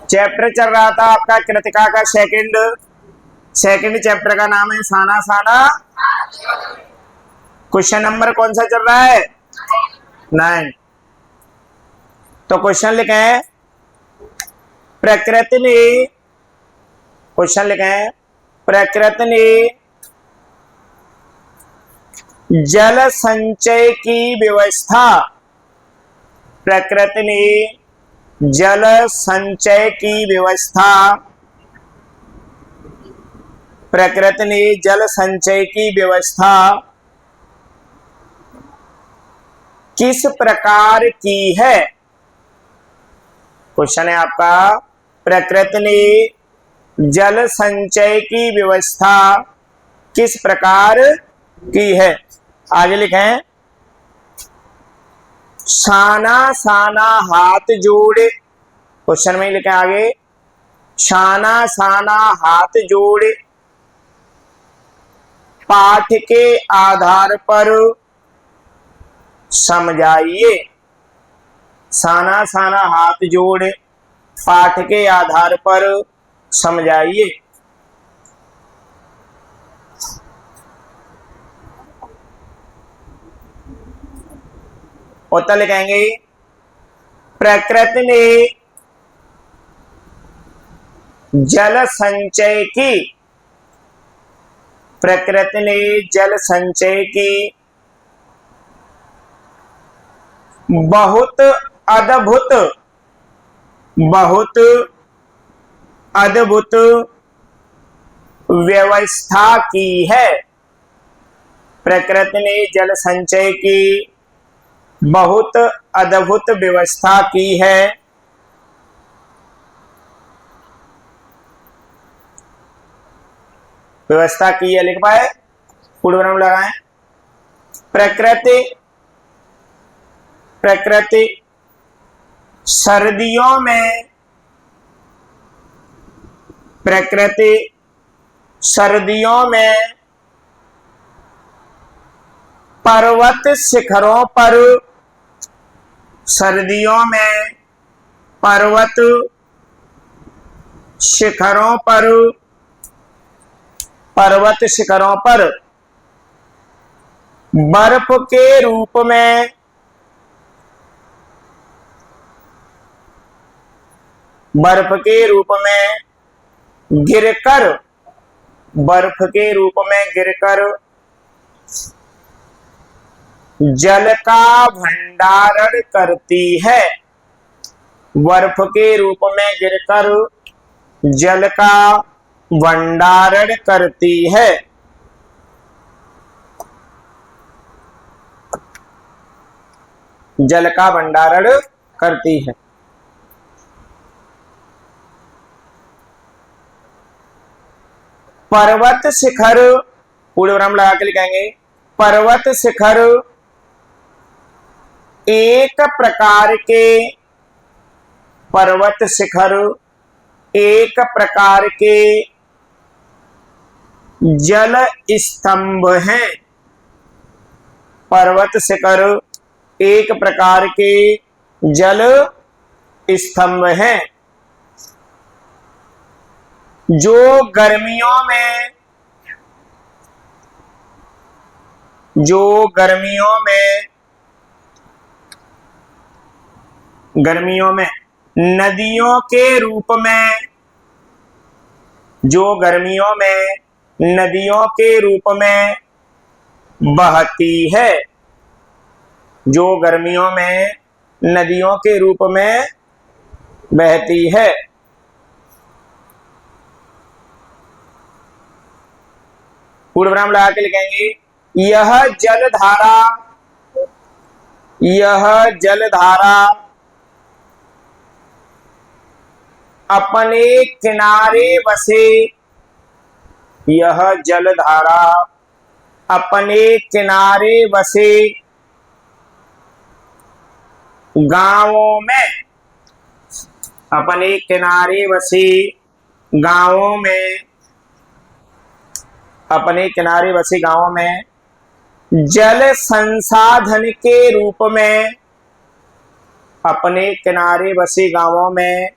Chapter चल रहा था आपका कृतिका का सेकंड चैप्टर का नाम है साना साना। क्वेश्चन नंबर कौन सा चल रहा है? 9। तो क्वेश्चन लिखे हैं प्रकृति ने, क्वेश्चन लिखे हैं प्रकृति ने जल संचय की व्यवस्था, प्रकृति ने जल संचय की व्यवस्था, प्रकृति ने जल संचय की व्यवस्था किस प्रकार की है? क्वेश्चन है आपका प्रकृति ने जल संचय की व्यवस्था किस प्रकार की है। आगे लिखें शाना साना हाथ जोड़े, क्वेश्चन में लिखें आगे शाना साना हाथ जोड़े पाठ के आधार पर समझाइए। साना साना हाथ जोड़े पाठ के आधार पर समझाइए। उत्तर लिखेंगे प्रकृति ने जल संचय की, प्रकृति ने जल संचय की बहुत अद्भुत व्यवस्था की है। प्रकृति ने जल संचय की बहुत अद्भुत व्यवस्था की है। व्यवस्था की है लिख पाए, पूर्ण विराम लगाएं। प्रकृति सर्दियों में, प्रकृति सर्दियों में पर्वत शिखरों पर, सर्दियों में पर्वत शिखरों पर, पर्वत शिखरों पर बर्फ के रूप में, बर्फ के रूप में गिरकर, बर्फ के रूप में गिरकर जल का भंडारण करती है। बर्फ के रूप में गिरकर जल का भंडारण करती है। जल का भंडारण करती है। पर्वत शिखर, पूर्ण विराम लगा के लिखेंगे पर्वत शिखर एक प्रकार के, पर्वत शिखर एक प्रकार के जल स्तंभ हैं। पर्वत शिखर एक प्रकार के जल स्तंभ हैं जो गर्मियों में, जो गर्मियों में नदियों के रूप में, जो गर्मियों में नदियों के रूप में बहती है, जो गर्मियों में नदियों के रूप में बहती है। पूर्ण विराम लगा के लिखेंगे यह जलधारा अपने किनारे बसे, यह जलधारा अपने किनारे बसे गांवों में, अपने किनारे बसे गांवों में, अपने किनारे बसे गांवों में जल संसाधन के रूप में, अपने किनारे बसे गांवों में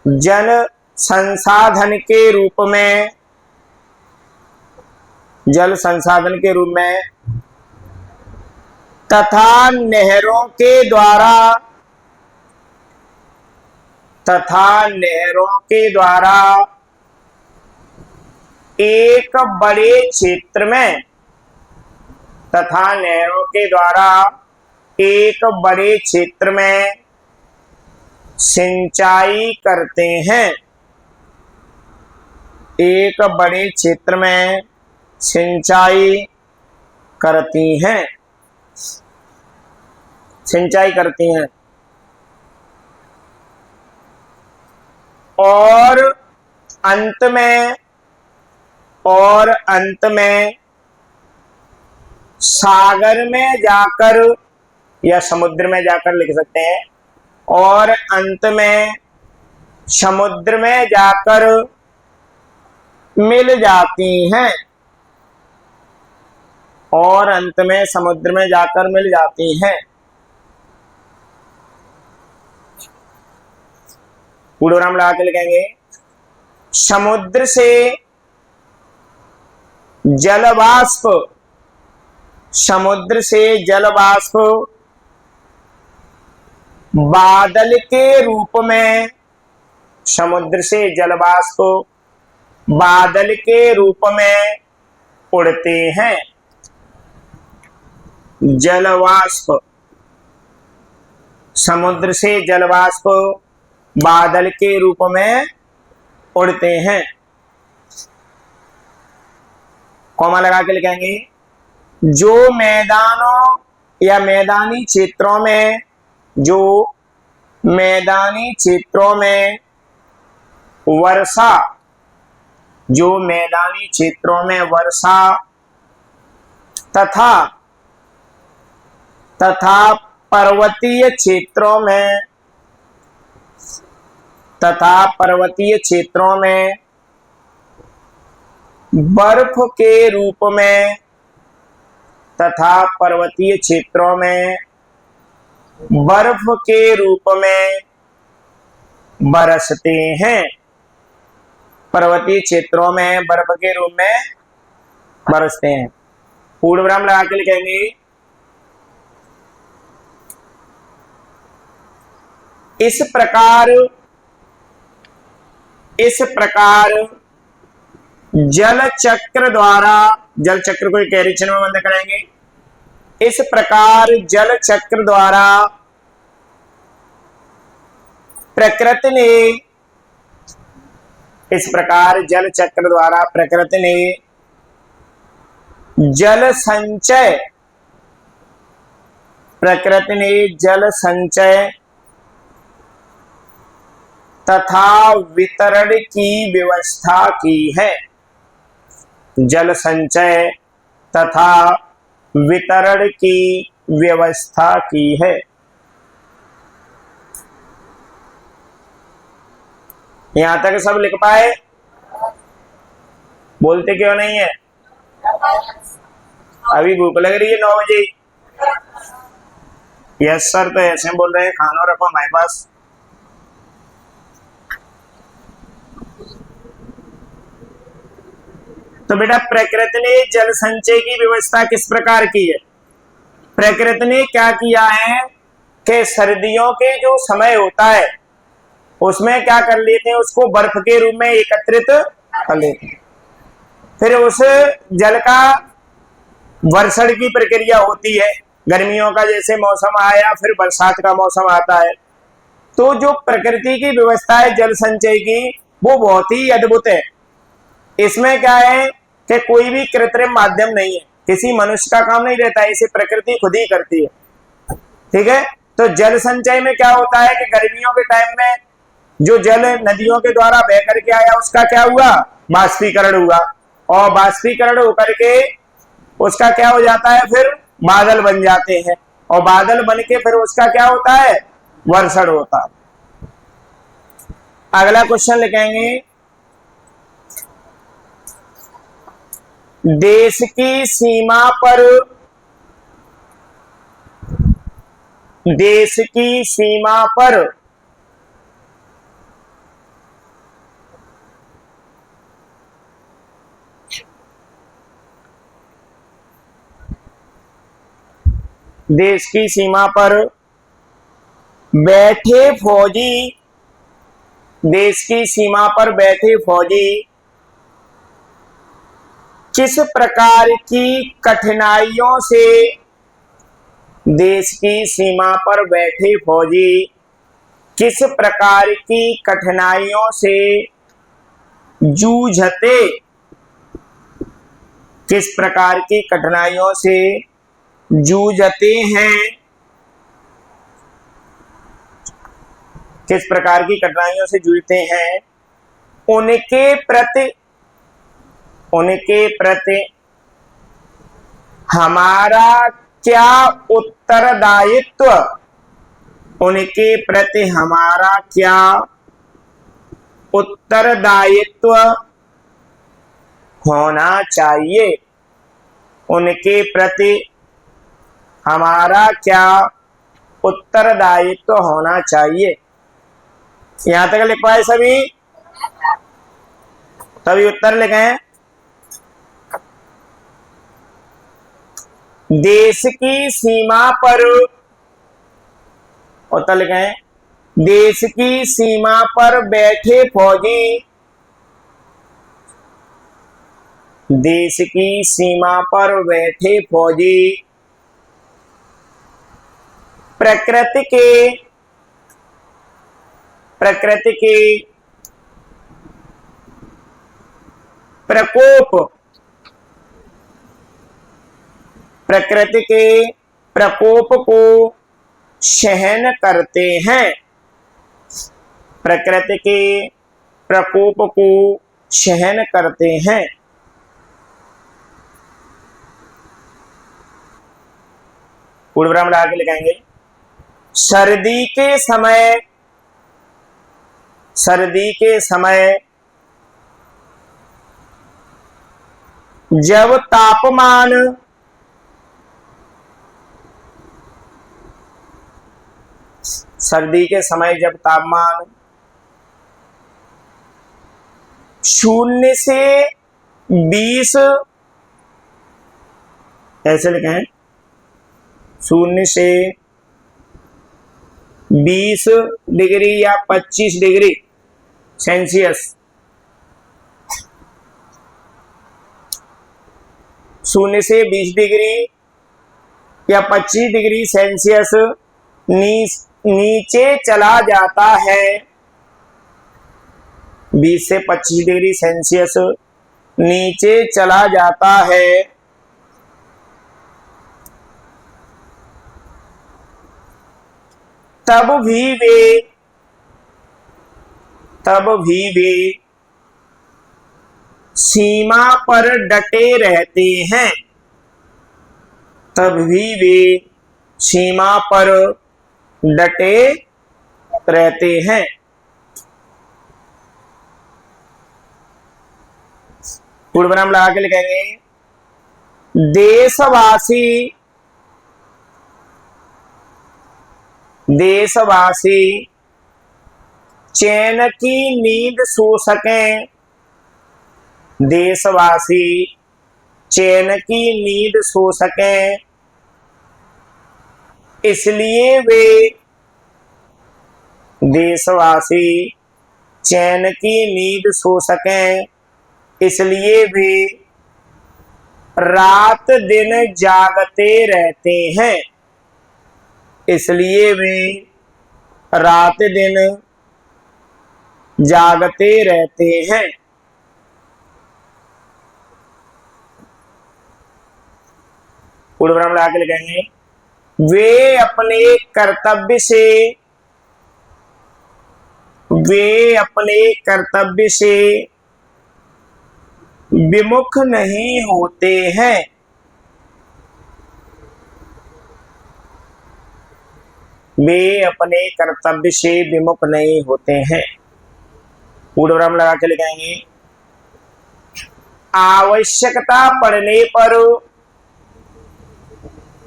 जल संसाधन के रूप में, जल संसाधन के रूप में तथा नहरों के द्वारा, तथा नहरों के द्वारा एक बड़े क्षेत्र में, तथा नहरों के द्वारा एक बड़े क्षेत्र में सिंचाई करते हैं, एक बड़े क्षेत्र में सिंचाई करती हैं, सिंचाई करती हैं। और अंत में, और अंत में सागर में जाकर या समुद्र में जाकर लिख सकते हैं, और अंत में समुद्र में जाकर मिल जाती हैं, और अंत में समुद्र में जाकर मिल जाती हैं। पूर्णविराम लगा के लिखेंगे, समुद्र से जलवाष्प, समुद्र से जलवाष्प बादल के रूप में, समुद्र से जलवाष्प बादल के रूप में उड़ते हैं। जलवाष्प, समुद्र से जलवाष्प बादल के रूप में उड़ते हैं। कॉमा लगा के लिखेंगे, जो मैदानों या मैदानी क्षेत्रों में, जो मैदानी क्षेत्रों में वर्षा, जो मैदानी क्षेत्रों में वर्षा तथा पर्वतीय क्षेत्रों में, तथा पर्वतीय क्षेत्रों में बर्फ के रूप में, तथा पर्वतीय क्षेत्रों में बर्फ के रूप में बरसते हैं, पर्वतीय क्षेत्रों में बर्फ के रूप में बरसते हैं। पूर्णविराम लगा के लिखेंगे, इस प्रकार जल चक्र द्वारा, जल चक्र को कैरी चिन्ह में बंद करेंगे, इस प्रकार जल चक्र द्वारा प्रकृति ने, इस प्रकार जल चक्र द्वारा प्रकृति ने जल संचय, प्रकृति ने जल संचय तथा वितरण की व्यवस्था की है। जल संचय तथा वितरण की व्यवस्था की है। यहां तक सब लिख पाए? बोलते क्यों नहीं है? अभी भूख लग रही है 9 बजे। यस सर, तो ऐसे बोल रहे हैं, खाना रखो हमारे पास। तो बेटा प्रकृति ने जल संचय की व्यवस्था किस प्रकार की है? प्रकृति ने क्या किया है कि सर्दियों के जो समय होता है उसमें क्या कर लेते हैं, उसको बर्फ के रूप में एकत्रित कर लेते हैं। फिर उस जल का वर्षण की प्रक्रिया होती है। गर्मियों का जैसे मौसम आया, फिर बरसात का मौसम आता है। तो जो प्रकृति की व्यवस्था है जल संचय की, वो बहुत ही अद्भुत है। इसमें क्या है कि कोई भी कृत्रिम माध्यम नहीं है, किसी मनुष्य का काम नहीं रहता है, इसे प्रकृति खुद ही करती है। ठीक है, तो जल संचय में क्या होता है कि गर्मियों के टाइम में जो जल नदियों के द्वारा बह करके आया उसका क्या हुआ, बाष्पीकरण हुआ, और बाष्पीकरण होकर के उसका क्या हो जाता है, फिर बादल बन जाते हैं, और बादल बन के फिर उसका क्या होता है, वर्षण होता है। अगला क्वेश्चन लिखेंगे, देश की सीमा पर, देश की सीमा पर देश की सीमा पर बैठे फौजी, देश की सीमा पर बैठे फौजी किस प्रकार की कठिनाइयों से, देश की सीमा पर बैठे फौजी किस प्रकार की कठिनाइयों से जूझते, किस प्रकार की कठिनाइयों से जूझते हैं, किस प्रकार की कठिनाइयों से जूझते हैं, उनके प्रति, उनके प्रति हमारा क्या उत्तरदायित्व, उनके प्रति हमारा क्या उत्तरदायित्व होना चाहिए, उनके प्रति हमारा क्या उत्तरदायित्व होना चाहिए। यहां तक लिख पाए सभी? सभी उत्तर लिखें। देश की सीमा पर, उत्तर लिखें, देश की सीमा पर बैठे फौजी, देश की सीमा पर बैठे फौजी प्रकृति के प्रकोप, प्रकृति के प्रकोप को सहन करते हैं, प्रकृति के प्रकोप को सहन करते हैं। पूर्ण विराम लगा के लिखेंगे। सर्दी के समय, सर्दी के समय जब तापमान, सर्दी के समय जब तापमान 0 से 20, ऐसे लिखें, 0 से 20 डिग्री या 25 डिग्री सेल्सियस, 0 से 20 डिग्री या 25 डिग्री सेल्सियस नीचे चला जाता है, 20 से 25 डिग्री सेल्सियस नीचे चला जाता है, तब भी वे सीमा पर डटे रहते हैं, तब भी वे सीमा पर डटे रहते हैं। पूर्ण विराम लगा के लिखेंगे। देशवासी, देशवासी चैन की नींद सो सकें, देशवासी चैन की नींद सो सकें, इसलिए वे, देशवासी चैन की नींद सो सकें, इसलिए वे रात दिन जागते रहते हैं, इसलिए वे रात दिन जागते रहते हैं। पूर्ण विराम लगा के लिखेंगे। वे अपने कर्तव्य से, वे अपने कर्तव्य से विमुख नहीं होते हैं, वे अपने कर्तव्य से विमुख नहीं होते हैं। पूर्ण विराम लगा के लिखेंगे। आवश्यकता पड़ने पर,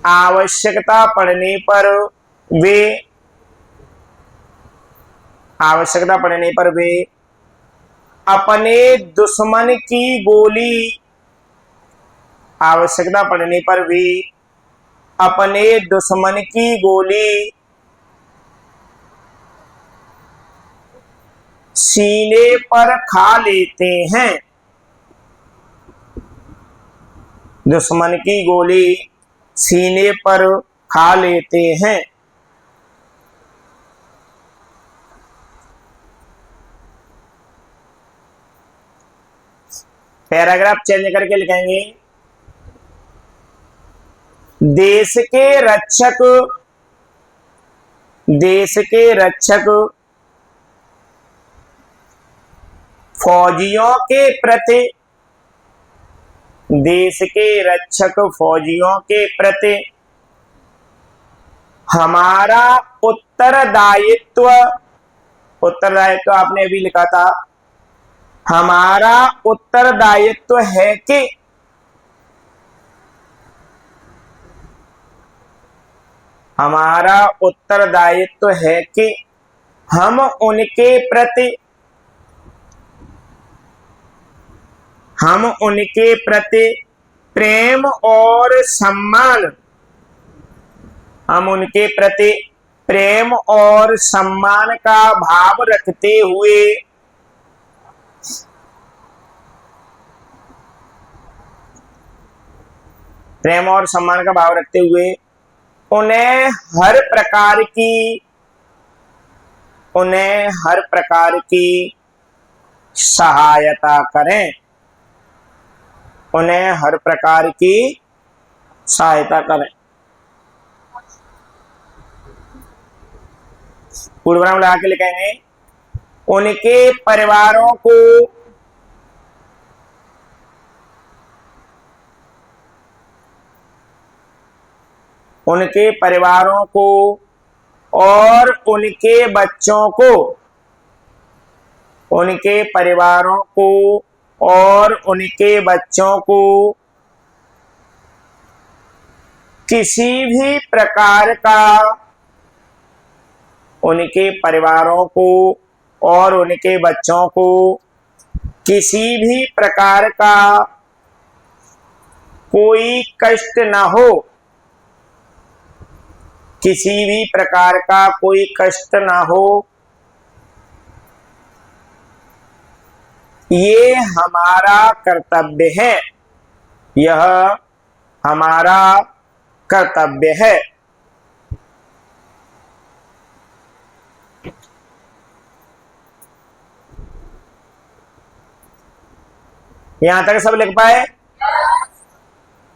आवश्यकता पड़ने पर वे, आवश्यकता पड़ने पर वे अपने दुश्मन की गोली, आवश्यकता पड़ने पर वे अपने दुश्मन की गोली सीने पर खा लेते हैं। दुश्मन की गोली सीने पर खा लेते हैं। पैराग्राफ चेंज करके लिखेंगे, देश के रक्षक फौजियों के प्रति, देश के रक्षक फौजियों के प्रति हमारा उत्तरदायित्व, उत्तरदायित्व आपने अभी लिखा था, हमारा उत्तरदायित्व है कि हमारा उत्तरदायित्व है कि हम उनके प्रति प्रेम और सम्मान, हम उनके प्रति प्रेम और सम्मान का भाव रखते हुए उन्हें हर प्रकार की सहायता करें, उन्हें हर प्रकार की सहायता करें। पूर्वनाम लगा के लिखेंगे, उनके परिवारों को और उनके बच्चों को, उनके परिवारों को और उनके बच्चों को किसी भी प्रकार का, उनके परिवारों को और उनके बच्चों को किसी भी प्रकार का कोई कष्ट न हो, किसी भी प्रकार का कोई कष्ट न हो, ये हमारा कर्तव्य है, यह हमारा कर्तव्य है। यहां तक सब लिख पाए?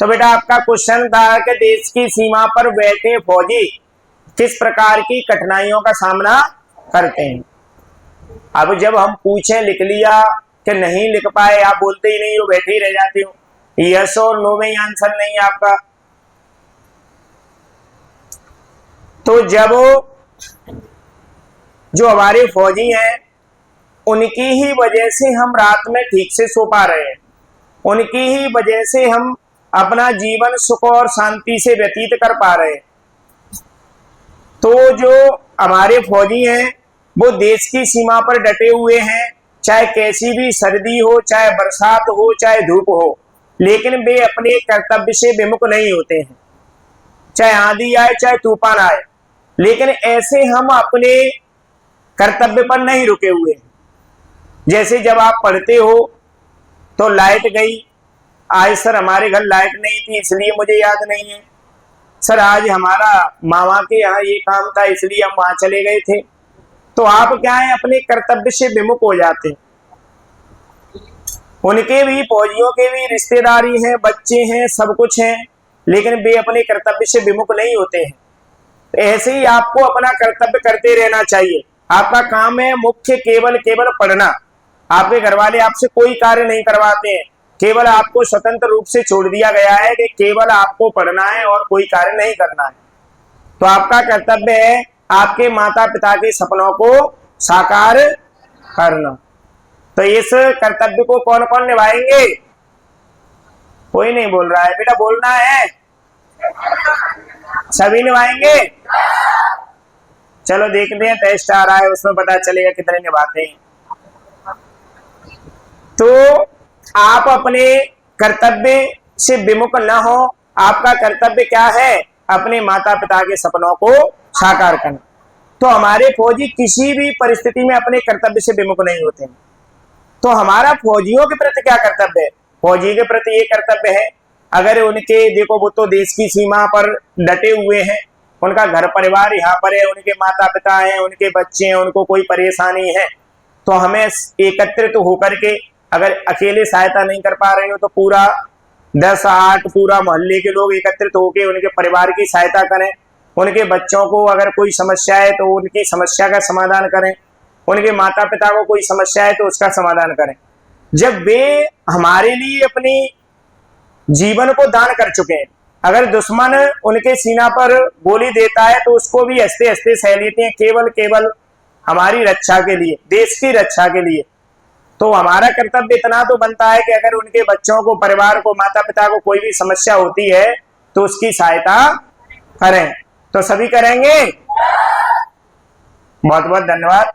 तो बेटा आपका क्वेश्चन था कि देश की सीमा पर बैठे फौजी किस प्रकार की कठिनाइयों का सामना करते हैं। अब जब हम पूछे लिख लिया कि नहीं लिख पाए, आप बोलते ही नहीं हो, बैठे ही रह जाते हो, यस और नो में ही आंसर नहीं है आपका। तो जब जो हमारे फौजी हैं उनकी ही वजह से हम रात में ठीक से सो पा रहे हैं, उनकी ही वजह से हम अपना जीवन सुख और शांति से व्यतीत कर पा रहे हैं। तो जो हमारे फौजी हैं वो देश की सीमा पर डटे हुए हैं, चाहे कैसी भी सर्दी हो, चाहे बरसात हो, चाहे धूप हो, लेकिन वे अपने कर्तव्य से विमुख नहीं होते हैं। चाहे आंधी आए, चाहे तूफान आए, लेकिन ऐसे हम अपने कर्तव्य पर नहीं रुके हुए हैं। जैसे जब आप पढ़ते हो तो लाइट गई, आज सर हमारे घर लाइट नहीं थी इसलिए मुझे याद नहीं है, सर आज हमारा मामा के यहाँ ये काम था इसलिए हम वहां चले गए थे। तो आप क्या है, अपने कर्तव्य से विमुख हो जाते हैं। उनके भी, फौजियों के भी रिश्तेदारी हैं, बच्चे हैं, सब कुछ हैं, लेकिन वे अपने कर्तव्य से विमुख नहीं होते हैं। ऐसे ही आपको अपना कर्तव्य करते रहना चाहिए। आपका काम है मुख्य केवल पढ़ना। आपके घर वाले आपसे कोई कार्य नहीं करवाते हैं, केवल आपको स्वतंत्र रूप से छोड़ दिया गया है कि केवल आपको पढ़ना है और कोई कार्य नहीं करना है। तो आपका कर्तव्य है आपके माता पिता के सपनों को साकार करना। तो इस कर्तव्य को कौन कौन निभाएंगे? कोई नहीं बोल रहा है बेटा, बोलना है, सभी निभाएंगे। चलो देखते हैं, टेस्ट आ रहा है उसमें पता चलेगा कितने निभाते हैं। तो आप अपने कर्तव्य से विमुख न हो। आपका कर्तव्य क्या है? अपने माता पिता के सपनों को साकार करना। तो हमारे फौजी किसी भी परिस्थिति में अपने कर्तव्य से विमुख नहीं होते हैं। तो हमारा फौजियों के प्रति क्या कर्तव्य है? फौजी के प्रति ये कर्तव्य है, अगर उनके देखो वो तो देश की सीमा पर डटे हुए हैं, उनका घर परिवार यहाँ पर है, उनके माता पिता हैं, उनके बच्चे हैं, उनको कोई परेशानी है, तो हमें एकत्रित होकर के, अगर अकेले सहायता नहीं कर पा रहे हो तो पूरा 10-8 पूरा मोहल्ले के लोग एकत्रित होकर उनके परिवार की सहायता करें। उनके बच्चों को अगर कोई समस्या है तो उनकी समस्या का समाधान करें, उनके माता पिता को कोई समस्या है तो उसका समाधान करें। जब वे हमारे लिए अपनी जीवन को दान कर चुके हैं, अगर दुश्मन उनके सीना पर गोली देता है तो उसको भी हंसते हंसते सह लेते हैं, केवल हमारी रक्षा के लिए, देश की रक्षा के लिए। तो हमारा कर्तव्य इतना तो बनता है कि अगर उनके बच्चों को, परिवार को, माता पिता को कोई भी समस्या होती है तो उसकी सहायता करें। तो सभी करेंगे? बहुत बहुत धन्यवाद।